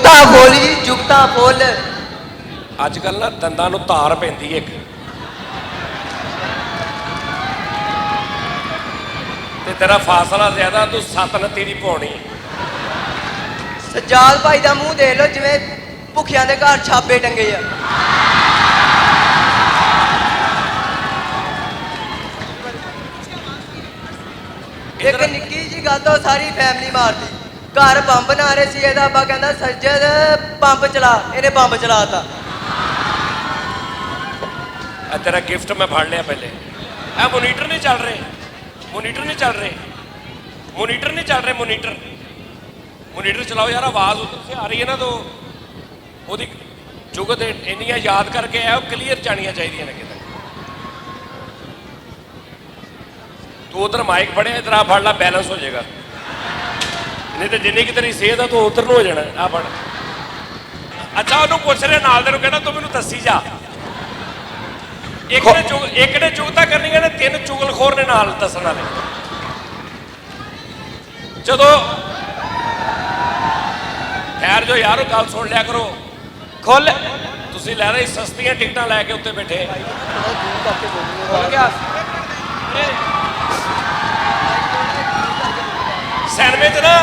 जुगता full जी जुगता full. अजकल ना दंदां नूं धार पैंदी एक ते तेरा फासला ज्यादा तू 7 नत्ती दी पौनी। सज्जाद भाई का मूँह देख लो जिवें भुखियां दे घर छापे टंगे आ। एक निक्की जी गल तो सारी फैमिली मारती। घर बंब बना रहे सी एदा अब्बा कहंदा सज्जद बंब चला, इहने बंब चलाता। तेरा गिफ्ट मैं फाड़ लिया पहले। मोनीटर नहीं चल रहे, मोनीटर नहीं चल रहे, मोनीटर नहीं चल रहे, मोनीटर मोनीटर चलाओ यार। आवाज उधर से आ रही है ना तो वो जुगत इन्नियां याद करके है क्लीयर जानियां चाहिए ने किते। तू उधर माइक फड़े इधर आ फड़ ला बैलेंस हो जाएगा, नहीं तो जिन्नी की तेरी सेहत है तो उधर हो जाना। आ फड़। अच्छा उन्होंने पुछ रहे नाल दे कहना तू मैनू दसी जा। एक ने जुगता करनी है, 3 चुगलखोर ने नाल दसन वाले। जदों खैर जो यार गल सुन लिया करो। खुल तुसी लै रहे सस्तियां टिकटां लैके उत्ते बैठे। सैनमे च ना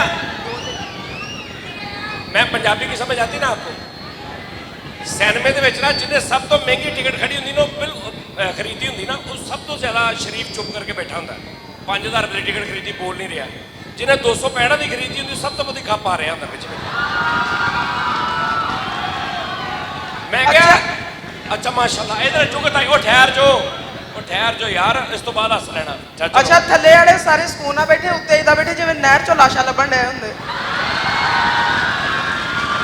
मैं पंजाबी की समझ आती ना आपको। सैनमे दे विच ना जिन्हें सब तो महंगी टिकट खड़ी होंगी ना बिल्कुल खरीदी होंगी ना वो सब तो ज्यादा शरीफ चुप करके बैठा होंगे। 5000 रुपये की टिकट खरीदी बोल नहीं रहा। जिन्हें 265 की खरीदी होंगी सब तो वधी खप आ रहा होंगे पिछले। मैं क्या अच्छा माशाल्लाह इधर जुगत आई। वो ठहर जो यार इस तो बाद हस लेना। अच्छा थले वाले सारे सकून नाल बैठे, उत्ते इदां बैठे जिवें नहर चों लाशां लभण डए हुंदे।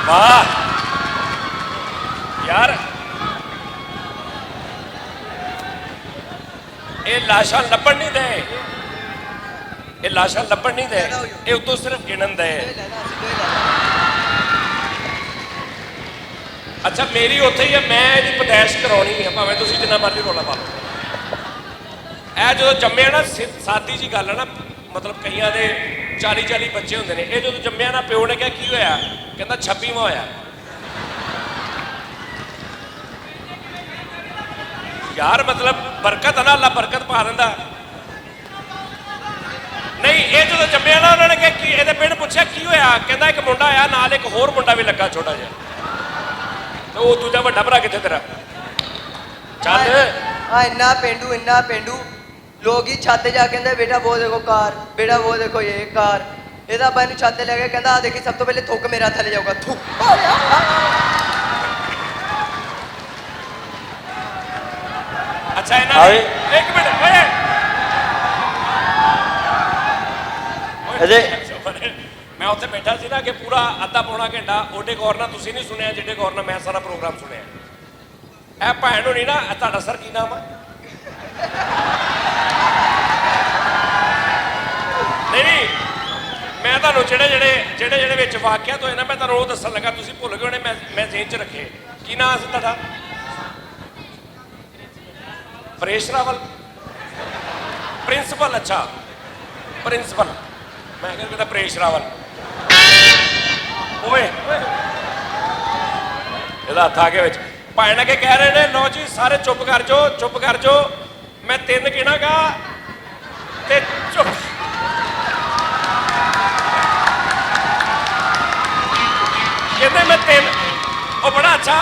वाह यार ये लाशां लभण नहीं दे, ये लाशां लभण नहीं दे, ये उतों सिर्फ गिणन दे। अच्छा मेरी उत्थे ही है, मैं ਇਹਦੀ ਪਤੈਸ਼ ਕਰਾਉਣੀ है भावें तुसीं जिन्ना मर्जी रौला पा लो। ਇਹ ਜਦੋਂ ਜੰਮਿਆ ਨਾ ਸਾਦੀ जी गल है ना, मतलब ਕਈਆਂ ਦੇ 40 ਬੱਚੇ ਹੁੰਦੇ ਨੇ। ਇਹ ਜਦੋਂ ਜੰਮਿਆ ਨਾ ਪਿਓ ਨੇ ਕਿਹਾ ਕੀ ਹੋਇਆ, ਕਹਿੰਦਾ 26ਵਾਂ ਹੋਇਆ। यार मतलब बरकत है ना, अल्लाह बरकत पा दिंदा। नहीं ये जो जम्मिया ना उन्होंने कहा कि ये पिंड पूछा की होया, कहता एक मुंडा आया नाल एक होर मुंडा भी लगा छोटा जिहा। तो वो दूजा वड्डा भरा कित्थे तेरा? चल इन्ना पेंडू लोग ही छत जा कहते बेटा वो देखो कार, बेटा वो देखो ये कार। ਇਹਦਾ ਅੱਬਾ ਇਹਨੂੰ ਛੱਤ ਤੇ ਲੈ ਕੇ ਕਹਿੰਦਾ ਆ ਦੇਖੀ ਸਭ ਤੋਂ ਪਹਿਲੇ ਥੁੱਕ ਮੇਰਾ ਥੱਲੇ ਜਾਊਗਾ। ਥੁੱਕ अच्छा है एक मिनट मैं उत्थे बैठा सी ना कि पूरा अद्धा पौना घंटा ओडे गौर ना तुसीं नहीं सुनिया जिड्डे गौर ना मैं सारा प्रोग्राम सुनिया। ए भैन होनी ना तुहाडा सर की नाम है? नहीं मैं तुहानूं जेड़े विच वाकियात होए ना मैं तुहानूं ओह दस्सण लगा, तुसीं भुल गए होणे। मैं जेहन च रखे की नाम सी तुहाडा? परेश रावल प्रिंसिपल। अच्छा प्रिंसिपल मैं कहता परेश रावल। ओए ਇਹਦਾ ਹੱਥ ਆ ਕੇ ਵਿੱਚ ਭੈਣ ਕੇ ਕਹਿ ਰਹੇ ਨੇ ਲੋ ਜੀ ਸਾਰੇ ਚੁੱਪ ਕਰ ਜਾਓ ਮੈਂ 3 ਗਿਣਾਂਗਾ ਤੇ ਚੁੱਪ। ਕਹਿੰਦੇ ਮੈਂ 3 ਉਹ ਬੜਾ ਅੱਛਾ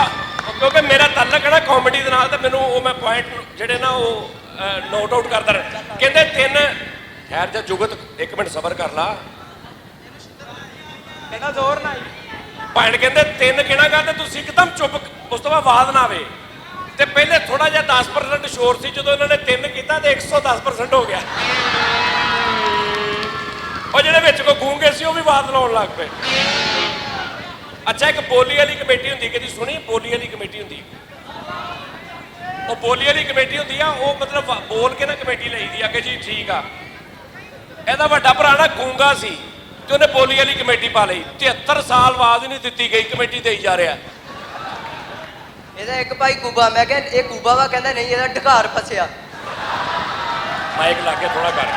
क्योंकि मेरा तलक है ना कॉमेडी के नाल, मैनू वो मैं पॉइंट जेडे ना वो नोट आउट करता रहा। कहते 3 खैर जा जुगत 1 मिनट सबर कर ला, जोर ना भैन कहते 3 गिणांगा तो तुसीं एकदम चुप, उस तो बाद आवाज ना आवे। तो पहले थोड़ा जिहा 10% शोर सी, जो इन्होंने 3 किया तो 110% हो गया। और जिहड़े विच कोई गूंगे सी वो भी आवाज लाउण लग पे। अच्छा एक बोली वाली कमेटी होंगी, कभी सुनी? बोली वाली कमेटी होंगी, वो बोली वाली कमेटी होंगी है, वो मतलब बोल के ना कमेटी लाई दी कि जी ठीक आ। ਇਹਦਾ ਵੱਡਾ ਭਰਾ ਨਾ ਗੂੰਗਾ ਸੀ ਤੇ ਉਹਨੇ ਬੋਲੀ ਵਾਲੀ ਕਮੇਟੀ ਪਾ ਲਈ। 73 ਸਾਲ ਆਵਾਜ਼ ਨਹੀਂ ਦਿੱਤੀ ਗਈ, ਕਮੇਟੀ ਦੇਈ ਜਾ ਰਿਹਾ। ਇਹਦਾ ਇੱਕ ਭਾਈ ਗੂਬਾ, ਮੈਂ ਕਿਹਾ ਇਹ ਗੂਬਾ ਵਾ, ਕਹਿੰਦਾ ਨਹੀਂ ਇਹਦਾ ਢਕਾਰ ਫਸਿਆ। ਮਾਈਕ ਲਾ ਕੇ ਥੋੜਾ ਕਰ।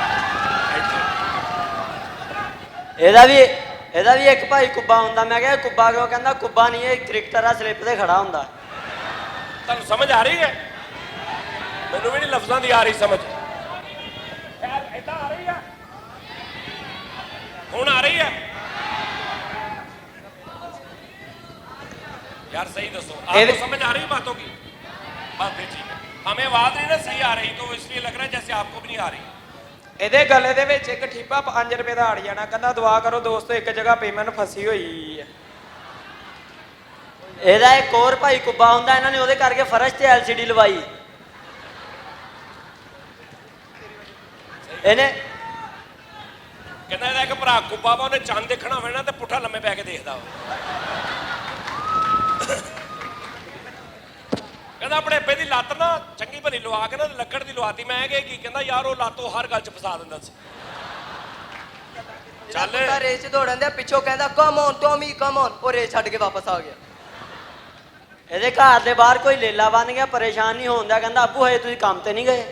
ਇਹਦਾ ਵੀ ਇਹਦਾ ਵੀ ਇੱਕ ਭਾਈ ਕੁੱਬਾ ਹੁੰਦਾ। ਮੈਂ ਕਿਹਾ ਕੁੱਬਾ ਕਿਉਂ? ਕਹਿੰਦਾ ਕੁੱਬਾ ਨਹੀਂ, ਇਹ ਕ੍ਰਿਕਟਰ ਆ, ਸਲਿੱਪ ਤੇ ਖੜਾ ਹੁੰਦਾ। ਤੁਹਾਨੂੰ ਸਮਝ ਆ ਰਹੀ ਹੈ? ਮੈਨੂੰ ਵੀ ਨਹੀਂ ਲਫ਼ਜ਼ਾਂ ਦੀ ਆ ਰਹੀ ਸਮਝ। ਖੈਰ ਏਦਾਂ ਆ ਰਹੀ ਆ, ਹੁਣ ਆ ਰਹੀ ਹੈ यार? सही दसो, आपको समझ आ रही बातों की? बात है, ठीक है। हमें आवाज नहीं ना सही आ रही, तो इसलिए लग रहा है जैसे आपको भी नहीं आ रही। ਇਹਦੇ ਗਲੇ ਦੇ ਵਿੱਚ ਇੱਕ ਠੀਪਾ 5 ਰੁਪਏ ਦਾ ਅੜ ਜਾਣਾ। ਕਹਿੰਦਾ ਦੁਆ ਕਰੋ ਦੋਸਤੋ, ਇੱਕ ਜਗ੍ਹਾ ਪੇਮੈਂਟ ਫਸੀ ਹੋਈ ਹੈ। ਇਹਦਾ ਇੱਕ ਹੋਰ ਭਾਈ ਕੁੱਬਾ ਹੁੰਦਾ, ਇਹਨਾਂ ਨੇ ਉਹਦੇ ਕਰਕੇ ਫਰਸ਼ ਤੇ LCD ਲਵਾਈ। ਇਹਨੇ ਕਹਿੰਦਾ ਇਹਦਾ ਇੱਕ ਭਰਾ ਕੁੱਬਾ ਵਾ, ਉਹਨੇ ਚੰਨ ਦੇਖਣਾ ਹੋਵੇ ਨਾ ਤੇ ਪੁੱਠਾ ਲੰਮੇ ਪੈ ਕੇ ਦੇਖਦਾ ਵਾ। ਕਹਿੰਦਾ ਆਪਣੇ ਅੱਬੇ ਦੀ ਲੱਤ ਨਾ ਚੰਗੀ ਭਲੀ ਲਵਾ ਕੇ ਨਾ ਲੱਕੜ ਦੀ ਲਵਾਤੀ। ਮੈਂ ਕਿਹਾ ਕੀ? ਕਹਿੰਦਾ ਯਾਰ ਉਹ ਲੱਤ ਉਹ ਹਰ ਗੱਲ 'ਚ ਫਸਾ ਦਿੰਦਾ ਸੀ। ਚੱਲ ਕੁੱਤਾ ਰੇਸ 'ਚ ਦੌੜਨ ਦਿਆ, ਪਿੱਛੋਂ ਕਹਿੰਦਾ come on Tommy come on, ਉਹ ਰੇਸ ਛੱਡ ਕੇ ਵਾਪਸ ਆ ਗਿਆ। ਇਹਦੇ ਘਰ ਦੇ ਬਾਹਰ ਕੋਈ ਲੇਲਾ ਬਣ ਗਿਆ, ਪਰੇਸ਼ਾਨ ਨਹੀਂ ਹੋਣ ਦਿਆ। ਕਹਿੰਦਾ ਅੱਬੂ ਹਜੇ ਤੁਸੀਂ ਕੰਮ ਤੇ ਨਹੀਂ ਗਏ?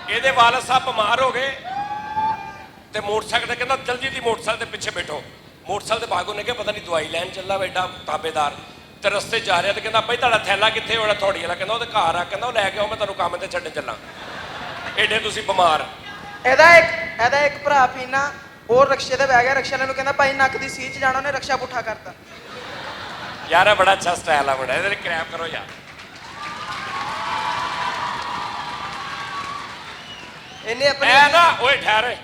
ਇਹਦੇ ਵਾਲਦ ਸਾਹਿਬ ਬਿਮਾਰ ਹੋ ਗਏ ਤੇ ਮੋਟਰਸਾਈਕਲ ਤੇ ਕਹਿੰਦਾ ਜਲਦੀ ਦੀ ਮੋਟਰਸਾਈਕਲ ਦੇ ਪਿੱਛੇ ਬੈਠੋ। ਮੋਟਰਸਾਈਕਲ ਤੇ ਭਾਗੋ ਨੇ ਕਿਹਾ ਪਤਾ ਨਹੀਂ ਦਵਾਈ ਲੈਣ ਚੱਲਾ ਬੈਠਾ ਤਾਬੇਦਾਰ, ਤੇ ਰਸਤੇ ਜਾ ਰਿਹਾ ਤੇ ਕਹਿੰਦਾ ਬਈ ਤੁਹਾਡਾ ਥੈਲਾ ਕਿੱਥੇ ਹੋਣਾ? ਥੋੜੀ ਵਾਲਾ ਕਹਿੰਦਾ ਉਹਦੇ ਘਰ ਆ। ਕਹਿੰਦਾ ਉਹ ਲੈ ਕੇ ਆਓ, ਮੈਂ ਤੁਹਾਨੂੰ ਕੰਮ ਤੇ ਛੱਡਣ ਚੱਲਾਂ। ਏਡੇ ਤੁਸੀਂ ਬਿਮਾਰ। ਇਹਦਾ ਇੱਕ ਭਰਾ ਪੀਨਾ, ਉਹ ਰਕਸ਼ੇ ਤੇ ਬਹਿ ਗਿਆ। ਰਕਸ਼ੇ ਵਾਲੇ ਨੂੰ ਕਹਿੰਦਾ ਭਾਈ ਨੱਕ ਦੀ ਸੀਟ 'ਚ ਜਾਣਾ, ਉਹਨੇ ਰਕਸ਼ਾ ਪੁੱਠਾ ਕਰਤਾ। ਯਾਰ ਇਹ ਬੜਾ ਅੱਛਾ ਸਟਾਈਲ ਆ ਮੁੰਡਾ, ਇਹਦੇ ਲਈ ਕ੍ਰੈਪ ਕਰੋ ਯਾਰ। ਇਹਨੇ ਆਪਣੀ ਐ ਨਾ ਓਏ ਠਹਿਰ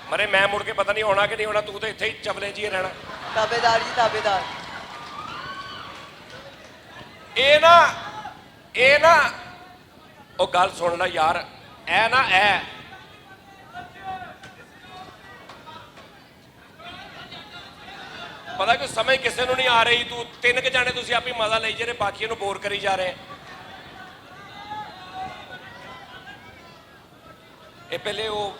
ਮਰੇ, ਮੈਂ ਮੁੜ ਕੇ ਪਤਾ ਨਹੀਂ ਹੋਣਾ ਕਿ ਨਹੀਂ ਹੋਣਾ, ਤੂੰ ਤਾਂ ਇੱਥੇ ਹੀ ਚਵਲੇ ਜੀ ਰਹਿਣਾ। ਤਾਬੇਦਾਰ ਜੀ ਤਾਬੇਦਾਰ। ਇਹ ਨਾ ਉਹ ਗੱਲ ਸੁਣ ਲੈ ਯਾਰ। ਐ ਨਾ ਐ ਪਤਾ ਕਿ ਸਮਝ ਕਿਸੇ ਨੂੰ ਨਹੀਂ ਆ ਰਹੀ। ਤੂੰ 3 ਕੁ ਜਾਣੇ ਤੁਸੀਂ ਆਪੇ ਮਜ਼ਾ ਲਈ ਜਿਹੜੇ ਬਾਕੀਆਂ ਨੂੰ ਬੋਰ ਕਰੀ ਜਾ ਰਹੇ। ਇਹ ਪਹਿਲੇ ਉਹ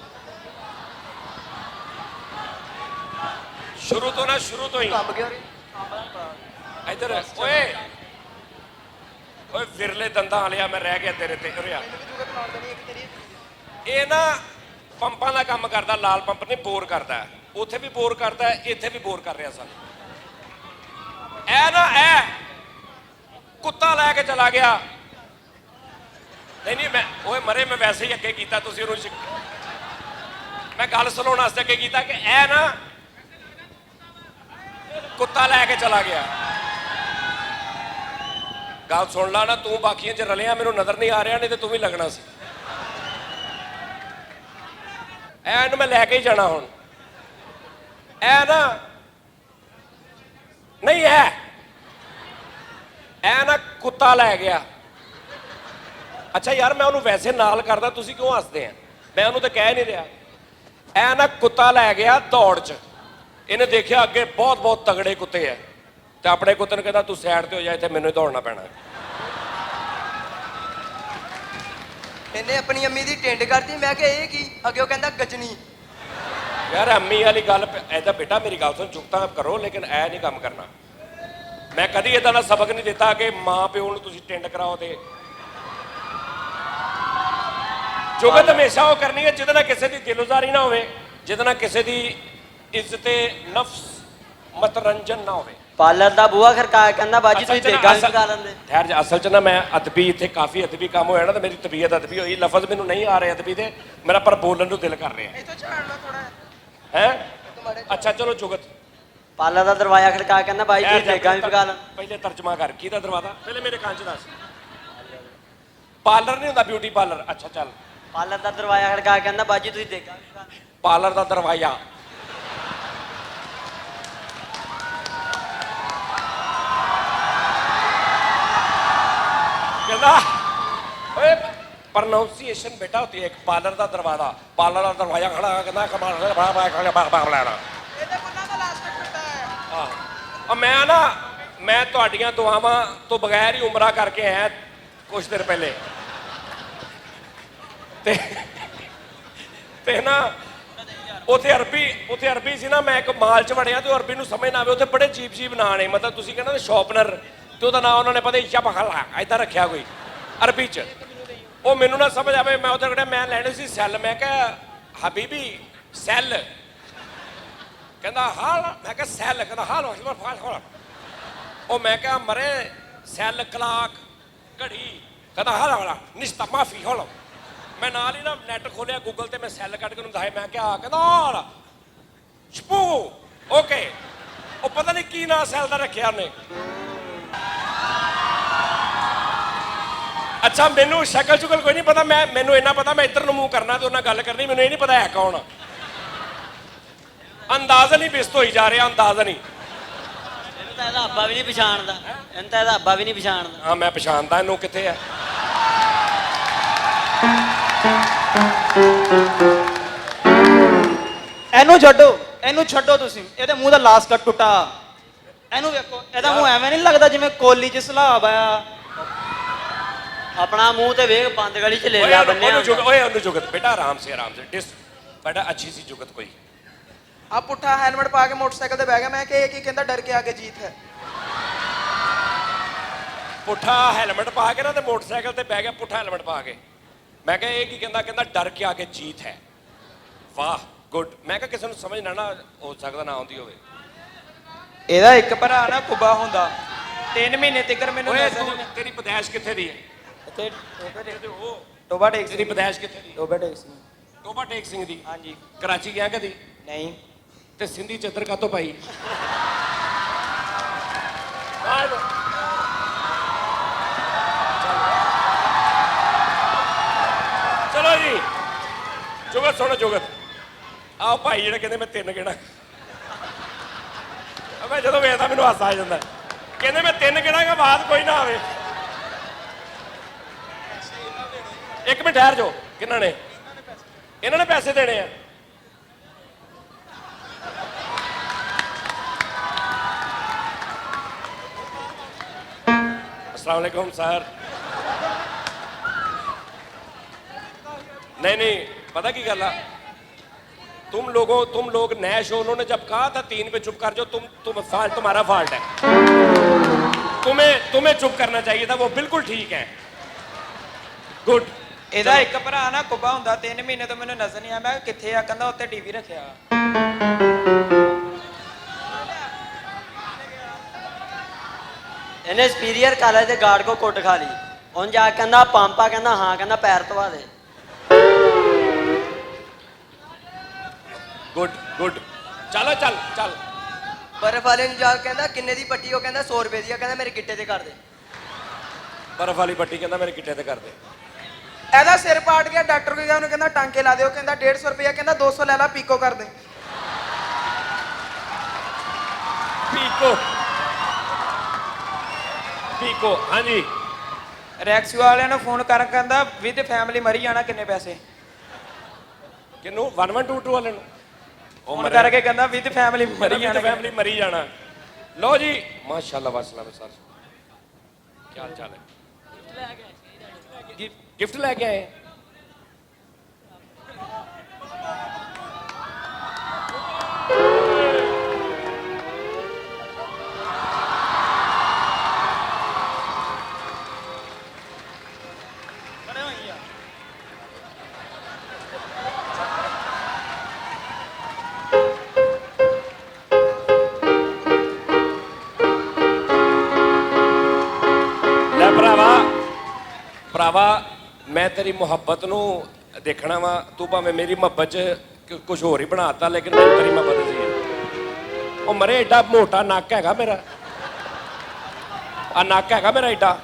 ਸ਼ੁਰੂ ਤੋਂ ਹੀ ਕੰਮ ਗਿਆ ਰੇ। ਇੱਧਰ ਓਏ ਓਏ ਫਿਰਲੇ ਦੰਦਾਂ ਵਾਲਿਆ, ਮੈਂ ਰਹਿ ਗਿਆ ਤੇਰੇ ਤੇ। ਉਰੇ ਆ। ਇਹ ਨਾ ਪੰਪਾਂ ਦਾ ਕੰਮ ਕਰਦਾ, ਲਾਲ ਪੰਪ ਨੇ ਬੋਰ ਕਰਦਾ। ਉੱਥੇ ਵੀ ਬੋਰ ਕਰਦਾ, ਇੱਥੇ ਵੀ ਬੋਰ ਕਰ ਰਿਹਾ ਸਾਨੂੰ। ਐ ਕੁੱਤਾ ਲੈ ਕੇ ਚਲਾ ਗਿਆ। ਨਹੀਂ ਮੈਂ ਓਏ ਮਰੇ, ਮੈਂ ਵੈਸੇ ਹੀ ਅੱਗੇ ਕੀਤਾ, ਤੁਸੀਂ ਉਹਨੂੰ ਮੈਂ ਗੱਲ ਸੁਣਾਉਣ ਵਾਸਤੇ ਅੱਗੇ ਕੀਤਾ ਕਿ ਐ ਨਾ ਕੁੱਤਾ ਲੈ ਕੇ ਚਲਾ ਗਿਆ। ਗੱਲ ਸੁਣ ਲਾ ਨਾ, ਤੂੰ ਬਾਕੀਆਂ 'ਚ ਰਲਿਆ, ਮੈਨੂੰ ਨਜ਼ਰ ਨਹੀਂ ਆ ਰਿਹਾ, ਨਹੀਂ ਤੇ ਤੂੰ ਵੀ ਲੱਗਣਾ ਸੀ। ਐਨ ਮੈਂ ਲੈ ਕੇ ਹੀ ਜਾਣਾ ਹੁਣ। ਐ ਨਾ ਨਹੀਂ ਐ ਨਾ ਕੁੱਤਾ ਲੈ ਗਿਆ। ਅੱਛਾ ਯਾਰ ਮੈਂ ਉਹਨੂੰ ਵੈਸੇ ਨਾਲ ਕਰਦਾ, ਤੁਸੀਂ ਕਿਉਂ ਹੱਸਦੇ ਆ? ਮੈਂ ਉਹਨੂੰ ਤਾਂ ਕਹਿ ਨਹੀਂ ਰਿਹਾ। ਐ ਨਾ ਕੁੱਤਾ ਲੈ ਗਿਆ ਦੌੜ 'ਚ। ਇਹਨੇ ਦੇਖਿਆ ਅੱਗੇ ਬਹੁਤ ਤਗੜੇ ਕੁੱਤੇ ਆ, ਤੇ ਆਪਣੇ ਕੁੱਤੇ ਨੂੰ ਕਹਿੰਦਾ ਤੂੰ ਸਾਈਡ ਤੇ ਹੋ ਜਾ, ਇੱਥੇ ਮੈਨੂੰ ਹੀ ਦੌੜਨਾ ਪੈਣਾ। ਇਹਨੇ ਆਪਣੀ ਅੰਮੀ ਦੀ ਟਿੰਡ ਕਰਤੀ। ਮੈਂ ਕਿਹਾ ਇਹ ਕੀ? ਅੱਗੇ ਉਹ ਕਹਿੰਦਾ ਗਜਨੀ। ਯਾਰ ਅੰਮੀ ਵਾਲੀ ਗੱਲ ਐਦਾ ਬੇਟਾ ਮੇਰੀ ਗੱਲ ਸੁਣ, ਚੁੱਕਤਾ ਕਰੋ ਲੇਕਿਨ ਐ ਨਹੀਂ ਕੰਮ ਕਰਨਾ। ਮੈਂ ਕਦੀ ਇਦਾਂ ਦਾ ਸਬਕ ਨਹੀਂ ਦਿੱਤਾ ਕਿ ਮਾਂ ਪਿਓ ਨੂੰ ਤੁਸੀਂ ਟਿੰਡ ਕਰਾਓ। ਤੇ ਜੁਗਤ ਹਮੇਸ਼ਾ ਉਹ ਕਰਨੀ ਹੈ ਜਿਹਦੇ ਨਾਲ ਕਿਸੇ ਦੀ ਦਿਲੁਜ਼ਾਰੀ ਨਾ ਹੋਵੇ, ਜਿਹਦੇ ਨਾਲ ਕਿਸੇ ਦੀ ਇੱਜ਼ਤ ਨਫਸ ਮਤਰੰਜਨ ਨਾ ਹੋਵੇ। ਪਾਰਲਰ ਦਾ ਬੂਹਾ ਖੜਕਾ ਕਹਿੰਦਾ ਬਾਜੀ ਤੁਸੀਂ ਦੇਗਾ ਵੀ ਪਕਾ ਲੈਂਦੇ। ਠਹਿਰ ਜਾ, ਅਸਲ 'ਚ ਨਾ ਮੈਂ ਅਦਬੀ ਇੱਥੇ ਕਾਫੀ ਅਦਬੀ ਕੰਮ ਹੋਇਆ ਨਾ, ਤੇ ਮੇਰੀ ਤਬੀਅਤ ਅਦਬੀ ਹੋਈ। ਲਫ਼ਜ਼ ਮੈਨੂੰ ਨਹੀਂ ਆ ਰਹੇ ਅਦਬੀ ਦੇ, ਮੇਰਾ ਪਰ ਬੋਲਣ ਨੂੰ ਦਿਲ ਕਰ ਰਿਹਾ ਇੱਥੋਂ ਝਾੜ ਲਓ ਥੋੜਾ ਹੈ। ਅੱਛਾ ਚਲੋ ਜੁਗਤ। ਪਾਰਲਰ ਦਾ ਦਰਵਾਜ਼ਾ ਖੜਕਾ ਕਹਿੰਦਾ ਬਾਜੀ ਤੁਸੀਂ ਦੇਗਾ ਵੀ ਪਕਾ ਲੈਂਦੇ। ਪਹਿਲੇ ਤਰਜਮਾ ਕਰ, ਕਿਹਦਾ ਦਰਵਾਜ਼ਾ? ਪਹਿਲੇ ਮੇਰੇ ਕੰਨ 'ਚ ਦੱਸ। ਪਾਰਲਰ ਨਹੀਂ ਹੁੰਦਾ, ਬਿਊਟੀ ਪਾਰਲਰ। ਅੱਛਾ ਚੱਲ। ਪਾਰਲਰ ਦਾ ਦਰਵਾਜ਼ਾ ਖੜਕਾ ਕਹਿੰਦਾ ਬਾਜੀ ਤੁਸੀਂ ਦੇਗਾ ਵੀ ਪਕਾ ਲੈਂਦੇ। ਪਾਰਲਰ ਦਾ ਦਰਵਾਜ਼ਾ ਕਹਿੰਦਾ ਓਏ ਪ੍ਰੋਨਾਂਸੀਏਸ਼ਨ ਬੇਟਾ होती है। एक पार्लर ਦਾ ਦਰਵਾਜ਼ਾ, ਪਾਰਲਰ ਦਾ ਦਰਵਾਜ਼ਾ ਖੜਾ ਕਹਿੰਦਾ ਕਮਾਲ ਬੜਾ ਲੈਣਾ। ਇਹਦੇ ਮੁੰਨਾ ਦਾ ਲਾਸਟ ਟੁੱਟਾ ਹੈ। ਆ ਮੈਂ ਤੁਹਾਡੀਆਂ ਦੁਆਵਾਂ ਤੋਂ ਬਗੈਰ ਹੀ ਉਮਰਾ ਕਰਕੇ ਆਇਆ ਕੁਝ ਦਿਨ ਪਹਿਲੇ। ਤੇ ਨਾ ਉੱਥੇ ਅਰਬੀ ਸੀ ਨਾ, ਮੈਂ ਇੱਕ ਮਾਲ 'ਚ ਵੜਿਆ ਤੇ ਉਹ ਅਰਬੀ ਨੂੰ ਸਮਝ ਨਾ ਆਵੇ। ਉੱਥੇ ਬੜੇ ਅਜੀਬ ਨਾਂ ਨੇ, ਮਤਲਬ ਤੁਸੀਂ ਕਹਿੰਦੇ ਸ਼ਾਰਪਨਰ, ਤੇ ਉਹਦਾ ਨਾਂ ਉਹਨਾਂ ਨੇ ਪਤਾ ਸ਼ਬਖਲਾ ਏਦਾਂ ਰੱਖਿਆ ਕੋਈ ਅਰਬੀ 'ਚ। ਉਹ ਮੈਨੂੰ ਨਾ ਸਮਝ ਆਵੇ, ਮੈਂ ਉਹਦੇ ਕੋਲ ਮੈਂ ਲੈਣੇ ਸੀ ਸੈੱਲ, ਮੈਂ ਕਿਹਾ ਹਬੀਬੀ ਸੈੱਲ, ਕਹਿੰਦਾ ਹਾਂ, ਮੈਂ ਕਿਹਾ ਸੈੱਲ, ਕਹਿੰਦਾ ਹਾਂ ਲੋ। ਉਹ ਮੈਂ ਕਿਹਾ ਮਰੇ ਸੈੱਲ ਕਲਾਕ ਘੜੀ, ਕਹਿੰਦਾ ਹਾਂ ਨਿਸ਼ਤਾ ਮਾਫੀ ਹੋ ਲੋ। ਮੈਂ ਨਾਲ ਹੀ ਨਾ ਨੈਟ ਖੋਲਿਆ ਗੂਗਲ ਤੇ, ਮੈਂ ਸੈੱਲ ਕੱਢ ਕੇ ਉਹਨੂੰ ਦਿਖਾਏ, ਮੈਂ ਕਿਹਾ ਕਹਿੰਦਾ ਸ਼ਪੂ ਓਕੇ। ਉਹ ਪਤਾ ਨਹੀਂ ਕੀ ਨਾਂ ਸੈੱਲ ਦਾ ਰੱਖਿਆ ਉਹਨੇ। ਅੱਛਾ ਮੈਨੂੰ ਸ਼ਕਲ ਸ਼ੁਕਲ ਕੋਈ ਨਹੀਂ ਪਤਾ, ਮੈਨੂੰ ਇੰਨਾ ਪਤਾ ਮੈਂ ਇੱਧਰ ਨੂੰ ਮੂੰਹ ਕਰਨਾ ਤੇ ਉਹਨਾਂ ਗੱਲ ਕਰਨੀ, ਮੈਨੂੰ ਇਹ ਨਹੀਂ ਪਤਾ ਹੈ ਕੌਣ। ਅੰਦਾਜ਼ਨ ਹੀ ਬਿਸਤ ਹੋਈ ਜਾ ਰਿਹਾ, ਅੰਦਾਜ਼ਨ ਹੀ। ਇਹਨੂੰ ਤਾਂ ਇਹਦਾ ਅੱਬਾ ਵੀ ਨਹੀਂ ਪਛਾਣਦਾ, ਇਹਨੂੰ ਤਾਂ ਇਹਦਾ ਅੱਬਾ ਵੀ ਨਹੀਂ ਪਛਾਣਦਾ। ਹਾਂ ਮੈਂ ਪਛਾਣਦਾ ਇਹਨੂੰ, ਕਿੱਥੇ ਹੈ? ਇਹਨੂੰ ਛੱਡੋ ਤੁਸੀਂ, ਇਹਦੇ ਮੂੰਹ ਦਾ ਲਾਸ ਕੱਟ ਟੁੱਟਾ। ਇਹਨੂੰ ਵੇਖੋ, ਇਹਦਾ ਮੂੰਹ ਐਵੇਂ ਨਹੀਂ ਲੱਗਦਾ ਜਿਵੇਂ ਕੋਲੀ 'ਚ ਸਲਾਬ ਆਇਆ। ਆਪਣਾ ਮੂੰਹ ਤੇ ਵੇਖ, ਬੰਦ ਗਲੀ 'ਚ ਲੈ ਓਏ ਲਿਆ ਬੰਨਿਆ। ਉਹਨੂੰ ਜੁਗਤ ਬੇਟਾ, ਆਰਾਮ ਸੇ ਬੇਟਾ, ਅੱਛੀ ਸੀ ਜੁਗਤ ਕੋਈ। ਆ ਪੁੱਠਾ ਹੈਲਮਟ ਪਾ ਕੇ ਮੋਟਰਸਾਈਕਲ ਤੇ ਬਹਿ ਗਿਆ। ਮੈਂ ਕਿਹਾ ਇਹ ਕੀ ਕਹਿੰਦਾ, ਡਰ ਕੇ ਆਗੇ ਜੀਤ ਹੈ। ਪੁੱਠਾ ਹੈਲਮਟ ਪਾ ਕੇ ਨਾ ਤੇ ਮੋਟਰਸਾਈਕਲ ਤੇ ਬਹਿ ਗਿਆ, ਪੁੱਠਾ ਹੈਲਮਟ ਪਾ ਕੇ। ਮੈਂ ਕਿਹਾ ਇਹ ਕੀ ਕਹਿੰਦਾ, ਕਹਿੰਦਾ ਡਰ ਕੇ ਆਗੇ ਜੀਤ ਹੈ। ਵਾਹ ਗੁੱਡ। ਮੈਂ ਕਿਹਾ ਕਿਸੇ ਨੂੰ ਸਮਝ ਨਾ ਹੋ ਸਕਦਾ, ਨਾ ਆਉਂਦੀ ਹੋਵੇ। ਇਹਦਾ ਇੱਕ ਭਰਾ ਨਾ ਕੁੱਬਾ ਹੁੰਦਾ, 3 ਮਹੀਨੇ ਤੱਕ ਮੈਨੂੰ ਓਏ ਤੇਰੀ ਪਦੈਸ਼ ਕਿੱਥੇ ਦੀ ਹੈ? ਟੋਬਾ ਟੇਕ ਤੇਰੀ ਪਦੈਸ਼ ਕਿੱਥੇ ਦੀ? ਟੋਬਾ ਟੇਕ ਸਿੰਘ। ਟੋਬਾ ਟੇਕ ਸਿੰਘ ਦੀ? ਹਾਂਜੀ। ਕਰਾਚੀ ਗਿਆ ਕਦੀ? ਨਹੀਂ। ਤੇ ਸਿੰਧੀ ਚੱਦਰ ਕਾਤੋਂ ਪਾਈ? ਚਲੋ ਜੀ ਜੁਗਤ ਸੁਣੋ, ਜੁਗਤ ਆਓ ਭਾਈ ਜਿਹੜੇ ਕਹਿੰਦੇ ਮੈਂ 3 ਗਿਣਾ, ਮੈਂ ਜਦੋਂ ਵੇਖਦਾ ਮੈਨੂੰ ਹਾਸਾ ਆ ਜਾਂਦਾ। ਕਹਿੰਦੇ ਮੈਂ 3 ਗਿਣਾਂਗਾ, ਬਾਅਦ ਕੋਈ ਨਾ ਆਵੇ। 1 ਮਿੰਟ ਠਹਿਰ ਜਾਓ। ਕਿਹਨਾਂ ਨੇ? ਇਹਨਾਂ ਨੇ ਪੈਸੇ ਦੇਣੇ ਆ। अस्सलाम वालेकुम सर। नहीं पता की गल, तुम लोग नए शो, उन्होंने जब कहा था 3 पे चुप कर जाओ, तुम्हारा फॉल्ट है। तुम्हें चुप करना चाहिए था, वो बिल्कुल ठीक है। गुड। ਇਹਦਾ ਇੱਕ ਭਰਾ ਨਾ ਕੁੱਬਾ ਹੁੰਦਾ, 3 ਮਹੀਨੇ ਤੋਂ ਮੈਨੂੰ ਨਜ਼ਰ ਨਹੀਂ ਆਇਆ। ਮੈਂ ਕਿਹਾ ਕਿੱਥੇ ਆ, ਕਹਿੰਦਾ ਉੱਤੇ ਟੀਵੀ ਰੱਖਿਆ। ਇਹਨੇ ਸੁਪੀਰੀਅਰ ਕਾਲਜ ਦੇ ਗਾਰਡ ਕੋ ਕੁੱਟ ਖਾ ਲਈ। ਉਹਨ ਜਾ ਕੇ ਕਹਿੰਦਾ ਪੰਪਾ, ਕਹਿੰਦਾ ਹਾਂ, ਕਹਿੰਦਾ ਪੈਰ ਧਵਾ ਦੇ। Good good. चलो चल चल। ਬਰਫ ਵਾਲੇ ਨੂੰ ਜਾ ਕੇ ਕਹਿੰਦਾ ਕਿੰਨੇ ਦੀ ਪੱਟੀ? ਉਹ ਕਹਿੰਦਾ 100 ਰੁਪਏ ਦੀ ਆ। ਕਹਿੰਦਾ ਮੇਰੇ ਗਿੱਟੇ ਤੇ ਕਰ ਦੇ। बर्फ वाली पट्टी कहता मेरे गिट्टे ते कर दे। ਇਹਦਾ ਸਿਰ ਪਾਟ ਗਿਆ, ਡਾਕਟਰ ਕੋਲ ਗਿਆ, ਉਹਨੂੰ ਕਹਿੰਦਾ ਟਾਂਕੇ ਲਾ ਦਿਓ। ਕਹਿੰਦਾ 150 ਰੁਪਇਆ, ਕਹਿੰਦਾ 200 ਲੈ ਲਾ, ਪੀਕੋ ਕਰ ਦੇ। Picot picot. हाँ जी। ਰੈਕਸ ਵਾਲਿਆਂ ਨੂੰ ਫੋਨ ਕਰ, ਕਹਿੰਦਾ ਵਿਦ ਫੈਮਿਲੀ ਮਰੀ ਜਾਣਾ, ਕਿੰਨੇ ਪੈਸੇ? किनू 1122 वाले ਫੋਨ ਕਰਕੇ ਕਹਿੰਦਾ ਵਿਦ ਫੈਮਿਲੀ ਮਰੀ ਜਾਣਾ। फैमिली मरी जाना। लो जी माशाल्लाह वासलाम सर, क्या हाल चाल है? गिफ्ट लेके आए? ਭਰਾਵਾ ਮੈਂ ਤੇਰੀ ਮੁਹੱਬਤ ਨੂੰ ਦੇਖਣਾ ਵਾ। ਤੂੰ ਭਾਵੇਂ ਮੇਰੀ ਮੁਹੱਬਤ 'ਚ ਕੁਝ ਹੋਰ ਹੀ ਬਣਾਤਾ, ਲੇਕਿਨ ਮੈਨੂੰ ਤੇਰੀ ਮੁਹੱਬਤ ਸੀ। ਉਹ ਮਰੇ ਏਡਾ ਮੋਟਾ ਨੱਕ ਹੈਗਾ ਮੇਰਾ, ਆ ਨੱਕ ਹੈਗਾ ਮੇਰਾ ਏਡਾ।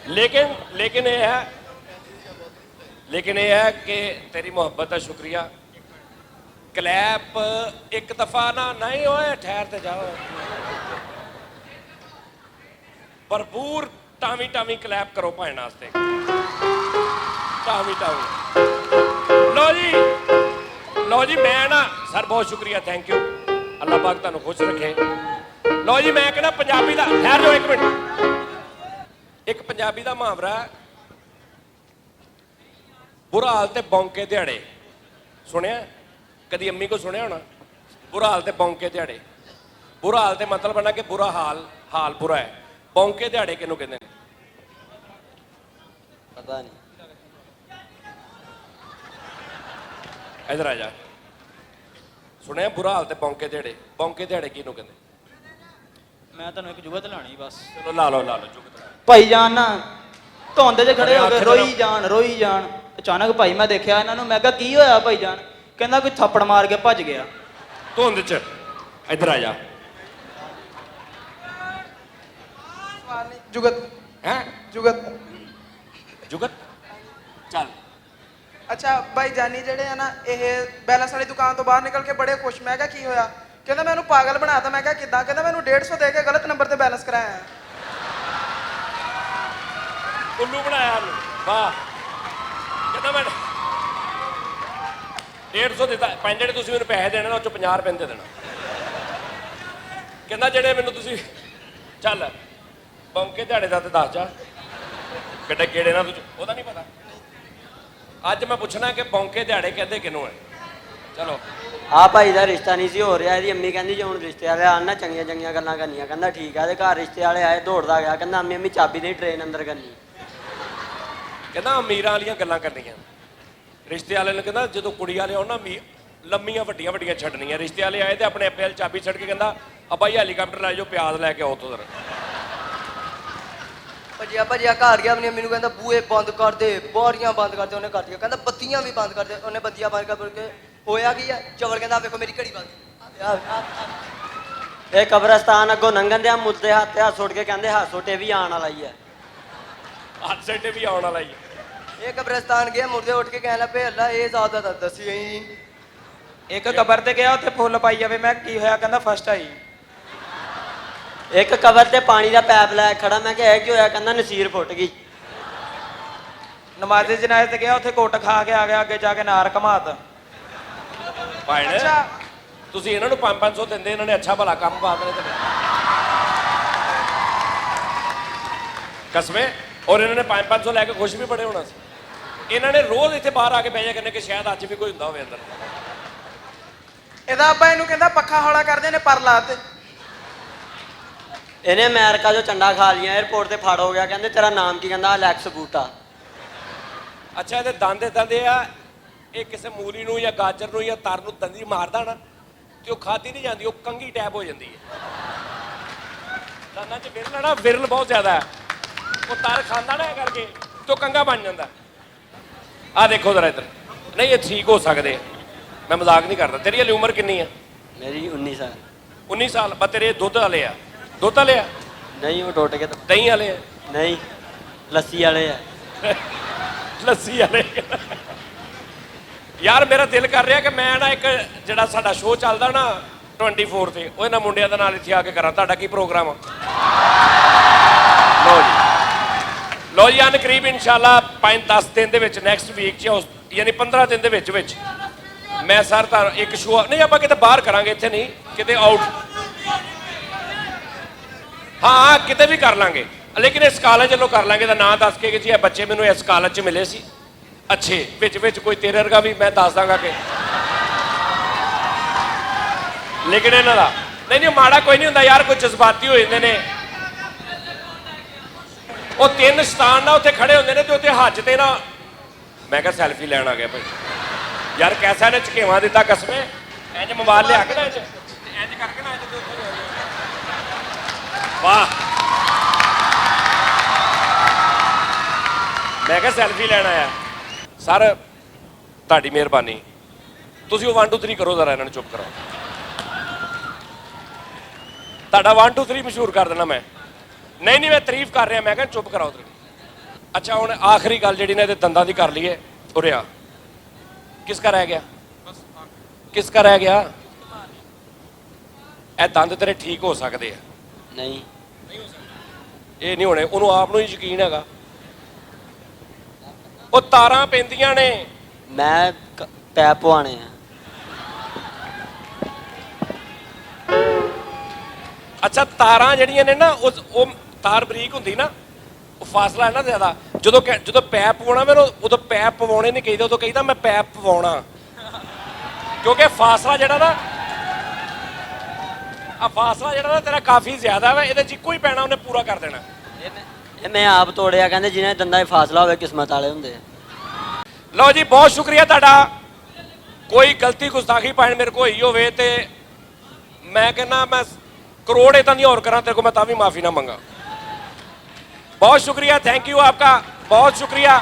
ਲੇਕਿਨ ਇਹ ਹੈ ਕਿ ਤੇਰੀ ਮੁਹੱਬਤ ਦਾ ਸ਼ੁਕਰੀਆ। ਕਲੈਪ ਇੱਕ ਦਫਾ ਨਾ ਨਹੀਂ ਹੋਏ, ਠਹਿਰ ਤੇ ਜਾਓ। भरपूर टावी क्लैप करो भैन वास्ते, टावी। लो जी मैं ना सर बहुत शुक्रिया, थैंक यू, अल्लाह पाक तुहानू खुश रखे। लो जी मैं कहना पंजाबी दा, ठहर जाओ 1 मिनट। एक पंजाबी दा मुहावरा है, बुरा हाल ते बौंके दिहाड़े। सुनिया कदी? अम्मी को सुनिया होना, बुरा हाल ते बौंके दिहाड़े। बुरा हाल ते मतलब है ना कि बुरा हाल बुरा है। बौंके दिहाड़े किहनूं कहंदे ने? ਪਤਾ ਨਹੀਂ। ਇਧਰ ਆ ਜਾ। ਸੁਣਿਆ ਬੁਰਾ ਹਾਲ ਤੇ ਬੌਂਕੇ ਦਿਹਾੜੇ। ਬੌਂਕੇ ਦਿਹਾੜੇ ਕਿਹਨੂੰ ਕਹਿੰਦੇ? ਮੈਂ ਤੁਹਾਨੂੰ ਇੱਕ ਜੁਗਤ ਲਾਣੀ ਬਸ। ਚਲੋ ਲਾ ਲਓ ਜੁਗਤ। ਭਾਈ ਜਾਨ ਨਾ ਧੁੰਦ 'ਚ ਖੜੇ ਹੋ ਗਏ, ਅੱਖ ਰੋਈ ਜਾਣ। ਅਚਾਨਕ ਭਾਈ ਮੈਂ ਦੇਖਿਆ ਇਹਨਾਂ ਨੂੰ, ਮੈਂ ਕਿਹਾ ਕੀ ਹੋਇਆ ਭਾਈ ਜਾਨ? ਕਹਿੰਦਾ ਕੋਈ ਥੱਪੜ ਮਾਰ ਕੇ ਭੱਜ ਗਿਆ। ਧੁੰਦ 'ਚ। ਇਧਰ ਆ ਜਾ। जुगत ਹੈ जुगत ਜੁਗਤ ਚੱਲ। ਅੱਛਾ ਭਾਈ ਜਾਨੀ ਜਿਹੜੇ ਆ ਨਾ, ਇਹ ਬੈਲੈਂਸ ਵਾਲੀ ਦੁਕਾਨ ਤੋਂ ਬਾਹਰ ਨਿਕਲ ਕੇ ਬੜੇ ਖੁਸ਼। ਮੈਂ ਕਿਹਾ ਕੀ ਹੋਇਆ? ਕਹਿੰਦਾ ਮੈਂ ਉਹਨੂੰ ਪਾਗਲ ਬਣਾਤਾ। ਮੈਂ ਕਿਹਾ ਕਿੱਦਾਂ? ਕਹਿੰਦਾ ਮੈਨੂੰ 150 ਦੇ ਕੇ ਗਲਤ ਨੰਬਰ ਤੇ ਬੈਲੈਂਸ ਕਰਾਇਆ। ਉੱਲੂ ਬਣਾਇਆ ਉਹਨੂੰ। ਵਾਹ। ਕਹਿੰਦਾ ਮੈਂ 150 ਦਿੱਤਾ। ਪੰਜ ਜਿਹੜੇ ਤੁਸੀਂ ਮੈਨੂੰ ਪੈਸੇ ਦੇਣੇ ਨਾ, ਉਹ ਚੋਂ 50 ਰੁਪਏ ਦੇ ਦੇਣਾ। ਕਹਿੰਦਾ ਜਿਹੜੇ ਮੈਨੂੰ ਤੁਸੀਂ ਚੱਲ ਬੌਂਕੇ ਦਿਹਾੜੇ ਦਾ ਤੇ ਦੱਸ ਜਾ ਕਿੱਡੇ ਕਿਹੜੇ ਨਾ ਉਹਦਾ ਨਹੀਂ ਪਤਾ। ਅੱਜ ਮੈਂ ਪੁੱਛਣਾ ਕਿ ਬੌਂਕੇ ਦਿਹਾੜੇ ਕਹਿੰਦੇ ਕਿਹਨੂੰ ਹੈ। ਚਲੋ ਆ ਭਾਈ ਦਾ ਰਿਸ਼ਤਾ ਨਹੀਂ ਸੀ ਹੋ ਰਿਹਾ। ਇਹਦੀ ਅੰਮੀ ਕਹਿੰਦੀ ਜੇ ਹੁਣ ਰਿਸ਼ਤੇ ਵਾਲੇ ਆਣ ਨਾ ਚੰਗੀਆਂ ਚੰਗੀਆਂ ਗੱਲਾਂ ਕਰਨੀਆਂ। ਕਹਿੰਦਾ ਠੀਕ ਆ। ਇਹਦੇ ਘਰ ਰਿਸ਼ਤੇ ਵਾਲੇ ਆਏ, ਦੌੜਦਾ ਗਿਆ। ਕਹਿੰਦਾ ਅੰਮੀ ਚਾਬੀ ਦੇ ਟ੍ਰੇਨ ਅੰਦਰ ਕਰਨੀ। ਕਹਿੰਦਾ ਅਮੀਰਾਂ ਵਾਲੀਆਂ ਗੱਲਾਂ ਕਰਨੀਆਂ। ਰਿਸ਼ਤੇ ਵਾਲੇ ਨੂੰ ਕਹਿੰਦਾ ਜਦੋਂ ਕੁੜੀ ਵਾਲੇ ਆਉਣ ਨਾ ਲੰਮੀਆਂ ਵੱਡੀਆਂ ਵੱਡੀਆਂ ਛੱਡਣੀਆਂ। ਰਿਸ਼ਤੇ ਵਾਲੇ ਆਏ ਤੇ ਆਪਣੇ ਅੱਪੇ ਵਾਲੀ ਚਾਬੀ ਛੱਡ ਕੇ ਕਹਿੰਦਾ ਅੱਬਾ ਜੀ ਹੈਲੀਕਾਪਟਰ ਲੈ ਜਾਓ, ਪਿਆਜ਼ ਲੈ ਕੇ ਆਓ ਉੱਥੋਂ ਜ਼ਰਾ। ਭੱਜਿਆ ਘਰ ਗਿਆ। ਆਪਣੀ ਮੈਨੂੰ ਕਹਿੰਦਾ ਬੂਹੇ ਬੰਦ ਕਰ ਦੇ, ਬਾਰੀਆਂ ਬੰਦ ਕਰ ਦੇ। ਉਹਨੇ ਕਰ ਦਿੱਤੀਆਂ। ਕਹਿੰਦਾ ਬੱਤੀਆਂ ਵੀ ਬੰਦ ਕਰ ਦੇ। ਉਹਨੇ ਬੱਤੀਆਂ ਬੰਦ ਕਰਕੇ ਹੋਇਆ ਕੀ ਆ? ਚਵਲ ਕਹਿੰਦਾ ਵੇਖੋ ਮੇਰੀ ਘੜੀ ਬੰਦ। ਇਹ ਕਬਰਸਤਾਨ ਅੱਗੋਂ ਲੰਘਣ ਦੇ ਮੁੱਦੇ ਹੱਥ ਸੁੱਟ ਕੇ ਕਹਿੰਦੇ ਹਾਸੋਟੇ ਵੀ ਆਉਣ ਵਾਲਾ ਹੀ ਹੈ। ਹਾਦਸੇ ਤੇ ਵੀ ਆਉਣ ਵਾਲਾ ਹੀ। ਇਹ ਕਬਰਸਤਾਨ ਗਿਆ, ਮੁਰਦੇ ਉੱਠ ਕੇ ਕਹਿਣ ਲੱਗੇ ਅੱਲਾ ਇਹ ਜ਼ਾਦਾ ਤਾਂ ਦੱਸੀ ਹੀ। ਇੱਕ ਕਬਰ ਤੇ ਗਿਆ, ਉੱਥੇ ਫੁੱਲ ਪਾਈ ਜਾਵੇ। ਮੈਂ ਕੀ ਹੋਇਆ? ਕਹਿੰਦਾ ਫਸਟ ਆਈ। ਇੱਕ ਕਬਰ ਤੇ ਪਾਣੀ ਦਾ ਪੈਪ ਲੈ ਖੜਾ। ਮੈਂ ਕਿਹਾ ਇਹ ਕੀ ਹੋਇਆ? ਕਹਿੰਦਾ ਨਸੀਰ ਫੁੱਟ ਗਈ। ਨਮਾਜ਼ੇ ਜਨਾਜ਼ੇ ਤੇ ਗਿਆ, ਉੱਥੇ ਕੁੱਟ ਖਾ ਕੇ ਆ ਗਿਆ। ਅੱਗੇ ਜਾ ਕੇ ਨਾਰ ਘਮਾਤ। ਭਾਈ ਅੱਛਾ ਤੁਸੀਂ ਇਹਨਾਂ ਨੂੰ 500 ਦਿੰਦੇ, ਇਹਨਾਂ ਨੇ ਅੱਛਾ ਭਲਾ ਕੰਮ ਪਾ ਦੇਣੇ ਕਸਮੇ। ਔਰ ਇਹਨਾਂ ਨੇ 500 ਲੈ ਕੇ ਖੁਸ਼ ਵੀ ਬੜੇ ਹੋਣਾ ਸੀ। ਇਹਨਾਂ ਨੇ ਰੋਜ਼ ਇੱਥੇ ਬਾਹਰ ਆ ਕੇ ਬਹਿ ਜਾ ਕਰਨੇ ਕਿ ਸ਼ਾਇਦ ਅੱਜ ਵੀ ਕੋਈ ਹੁੰਦਾ ਹੋਵੇ ਅੰਦਰ। ਇਹਦਾ ਅੱਬਾ ਇਹਨੂੰ ਕਹਿੰਦਾ ਪੱਖਾ ਹੌਲਾ ਕਰਦੇ ਨੇ ਪਰ ਲਾ ਤੇ। ਇਹਨੇ ਅਮਰੀਕਾ ਚੋਂ ਚੰਡਾ ਖਾ ਲਿਆ। 에어ਪੋਰਟ ਤੇ ਫੜ ਹੋ ਗਿਆ। ਕਹਿੰਦੇ ਤੇਰਾ ਨਾਮ ਕੀ? ਕਹਿੰਦਾ ਅਲੈਕਸ ਬੂਟਾ। ਅੱਛਾ ਇਹਦੇ ਦੰਦ ਏਦਾਂ ਦੇ ਆ, ਇਹ ਕਿਸੇ ਮੂਲੀ ਨੂੰ ਜਾਂ ਗਾਜਰ ਨੂੰ ਜਾਂ ਤਰ ਨੂੰ ਦੰਦੀ ਮਾਰਦਾ ਨਾ ਤੇ ਉਹ ਖਾਦੀ ਨਹੀਂ ਜਾਂਦੀ, ਉਹ ਕੰਗੀ ਟੈਪ ਹੋ ਜਾਂਦੀ ਹੈ। ਦੰਦਾਂ 'ਚ ਵਿਰਲ ਨਾ, ਵਿਰਲ ਬਹੁਤ ਜ਼ਿਆਦਾ ਹੈ। ਉਹ ਤਰ ਖਾਂਦਾ ਨਾ ਇਹ ਕਰਕੇ ਤੇ ਉਹ ਕੰਗਾ ਬਣ ਜਾਂਦਾ। ਆਹ ਦੇਖੋ ਜ਼ਰਾ ਇੱਧਰ। ਨਹੀਂ ਇਹ ਠੀਕ ਹੋ ਸਕਦੇ, ਮੈਂ ਮਜ਼ਾਕ ਨਹੀਂ ਕਰਦਾ। ਤੇਰੀ ਹਲੇ ਉਮਰ ਕਿੰਨੀ ਆ? ਮੇਰੀ 19 ਸਾਲ। 19 ਸਾਲ। ਬਸ ਤੇਰੇ ਦੁੱਧ ਵਾਲੇ ਆ। ਦੁੱਧ ਵਾਲੇ ਆ? ਨਹੀਂ ਉਹ ਟੁੱਟ ਕੇ ਤਾਂ ਦਹੀਂ ਵਾਲੇ ਆ? ਨਹੀਂ ਲੱਸੀ ਵਾਲੇ ਆ। ਲੱਸੀ ਵਾਲੇ। ਯਾਰ ਮੇਰਾ ਦਿਲ ਕਰ ਰਿਹਾ ਕਿ ਮੈਂ ਨਾ ਇੱਕ ਜਿਹੜਾ ਸਾਡਾ ਸ਼ੋਅ ਚੱਲਦਾ ਨਾ 24 ਤੇ, ਉਹ ਇਹਨਾਂ ਮੁੰਡਿਆਂ ਦੇ ਨਾਲ ਇੱਥੇ ਆ ਕੇ ਕਰਾਂ। ਤੁਹਾਡਾ ਕੀ ਪ੍ਰੋਗਰਾਮ ਆ? ਲੋ ਜੀ ਅਨ ਕਰੀਬ ਇਨਸ਼ਾਅੱਲਾ 5-10 ਦਿਨ ਦੇ ਵਿੱਚ ਨੈਕਸਟ ਵੀਕ 'ਚ ਯਾਨੀ 15 ਦਿਨ ਦੇ ਵਿੱਚ ਮੈਂ ਸਰ ਤਾਂ ਇੱਕ ਸ਼ੋਅ ਨਹੀਂ, ਆਪਾਂ ਕਿਤੇ ਬਾਹਰ ਕਰਾਂਗੇ, ਇੱਥੇ ਨਹੀਂ ਕਿਤੇ ਆਊਟ। ਹਾਂ ਕਿਤੇ ਵੀ ਕਰ ਲਾਂਗੇ, ਲੇਕਿਨ ਇਸ ਕਾਲਜ ਵੱਲੋਂ ਕਰ ਲਾਂਗੇ। ਦਾ ਨਾਂ ਦੱਸ ਕੇ ਕਿ ਜੀ ਇਹ ਬੱਚੇ ਮੈਨੂੰ ਇਸ ਕਾਲਜ 'ਚ ਮਿਲੇ ਸੀ ਅੱਛੇ। ਵਿੱਚ ਕੋਈ ਤੇਰੇ ਵਰਗਾ ਵੀ ਮੈਂ ਦੱਸ ਦਾਂਗਾ ਕਿ ਲੇਕਿਨ ਇਹਨਾਂ ਦਾ ਨਹੀਂ ਮਾੜਾ ਕੋਈ ਨਹੀਂ ਹੁੰਦਾ ਯਾਰ, ਕੋਈ ਜਜ਼ਬਾਤੀ ਹੋ ਜਾਂਦੇ ਨੇ। ਉਹ 3 ਸਤਾਨ ਨਾ ਉੱਥੇ ਖੜੇ ਹੁੰਦੇ ਨੇ ਤੇ ਉੱਥੇ ਹੱਜ ਤੇ ਨਾ ਮੈਂ ਕਿਹਾ ਸੈਲਫੀ ਲੈਣ ਆ ਗਿਆ ਭਾਈ। ਯਾਰ ਕੈਸਾ ਨੇ ਝਕੇਵਾਂ ਦਿੱਤਾ ਕਸਮੇ। ਇੰਜ ਮੋਬਾਈਲ ਲਿਆ ਕੇ ਨਾ ਇੰਜ ਕਰਕੇ ਨਾ ਇੰਜ ਉੱਥੇ ਵਾਹ। ਮੈਂ ਕਿਹਾ ਸੈਲਫੀ ਲੈਣ ਆਇਆ। ਸਰ ਤੁਹਾਡੀ ਮਿਹਰਬਾਨੀ, ਤੁਸੀਂ ਉਹ 1 2 3 ਕਰੋ ਜ਼ਰਾ, ਇਹਨਾਂ ਨੂੰ ਚੁੱਪ ਕਰਾਓ। ਤੁਹਾਡਾ 1 2 3 ਮਸ਼ਹੂਰ ਕਰ ਦੇਣਾ ਮੈਂ। ਨਹੀਂ ਮੈਂ ਤਾਰੀਫ ਕਰ ਰਿਹਾ, ਮੈਂ ਕਿਹਾ ਚੁੱਪ ਕਰਾਓ ਤੁਸੀਂ। ਅੱਛਾ ਹੁਣ ਆਖਰੀ ਗੱਲ ਜਿਹੜੀ ਨੇ ਇਹਦੇ ਦੰਦਾਂ ਦੀ ਕਰ ਲਈਏ। ਉਰੇ ਆ, ਕਿਸ ਕਾ ਰਹਿ ਗਿਆ? ਕਿਸ ਕਾ ਰਹਿ ਗਿਆ? ਇਹ ਦੰਦ ਤੇਰੇ ਠੀਕ ਹੋ ਸਕਦੇ ਆ? ਨਹੀਂ ਇਹ ਨਹੀਂ ਹੋਣੇ। ਉਹਨੂੰ ਆਪ ਨੂੰ ਹੀ ਯਕੀਨ ਹੈਗਾ। ਉਹ ਤਾਰਾਂ ਪੈਂਦੀਆਂ ਨੇ। ਮੈਂ ਪੈਪ ਪਵਾਣੇ ਆ। ਅੱਛਾ ਤਾਰਾਂ ਜਿਹੜੀਆਂ ਨੇ ਨਾ ਉਹ ਤਾਰ ਬਰੀਕ ਹੁੰਦੀ ਨਾ, ਉਹ ਫਾਸਲਾ ਹੈ ਨਾ ਜ਼ਿਆਦਾ। ਜਦੋਂ ਪੈਪ ਪਵਾਉਣਾ ਮੈਨੂੰ ਉਦੋਂ ਪੈਪ ਪਵਾਉਣੇ ਨਹੀਂ ਕਹੀਦਾ, ਉਦੋਂ ਕਹੀਦਾ ਮੈਂ ਪੈਪ ਪਵਾਉਣਾ। ਕਿਉਂਕਿ ਫਾਸਲਾ ਜਿਹੜਾ ਨਾ ਤੇਰਾ ਕਾਫੀ ਜ਼ਿਆਦਾ ਵਾ। ਇਹਦੇ 'ਚ ਇੱਕੋ ਹੀ ਪੈਣਾ, ਉਹਨੇ ਪੂਰਾ ਕਰ ਦੇਣਾ। ਇਹ ਮੈਂ ਆਪ ਤੋੜਿਆ, ਕਹਿੰਦੇ ਜਿਹਨਾਂ ਦੇ ਦੰਦਾਂ 'ਚ ਫਾਸਲਾ ਹੋਵੇ ਕਿਸਮਤ ਵਾਲੇ ਹੁੰਦੇ ਆ। ਲਓ ਜੀ, ਬਹੁਤ ਸ਼ੁਕਰੀਆ ਤੁਹਾਡਾ। ਕੋਈ ਗਲਤੀ ਗੁਸਤਾਖੀ ਭਾਵੇਂ ਮੇਰੇ ਕੋਲ ਹੋਈ ਹੋਵੇ ਤੇ ਮੈਂ ਕਹਿੰਦਾ ਮੈਂ ਕਰੋੜ ਇਦਾਂ ਦੀਆਂ ਹੋਰ ਕਰਾਂ ਤੇਰੇ ਕੋਲ, ਮੈਂ ਤਾਂ ਵੀ ਮਾਫੀ ਨਾ ਮੰਗਾ। बहुत शुक्रिया, थैंक यू आपका, बहुत शुक्रिया।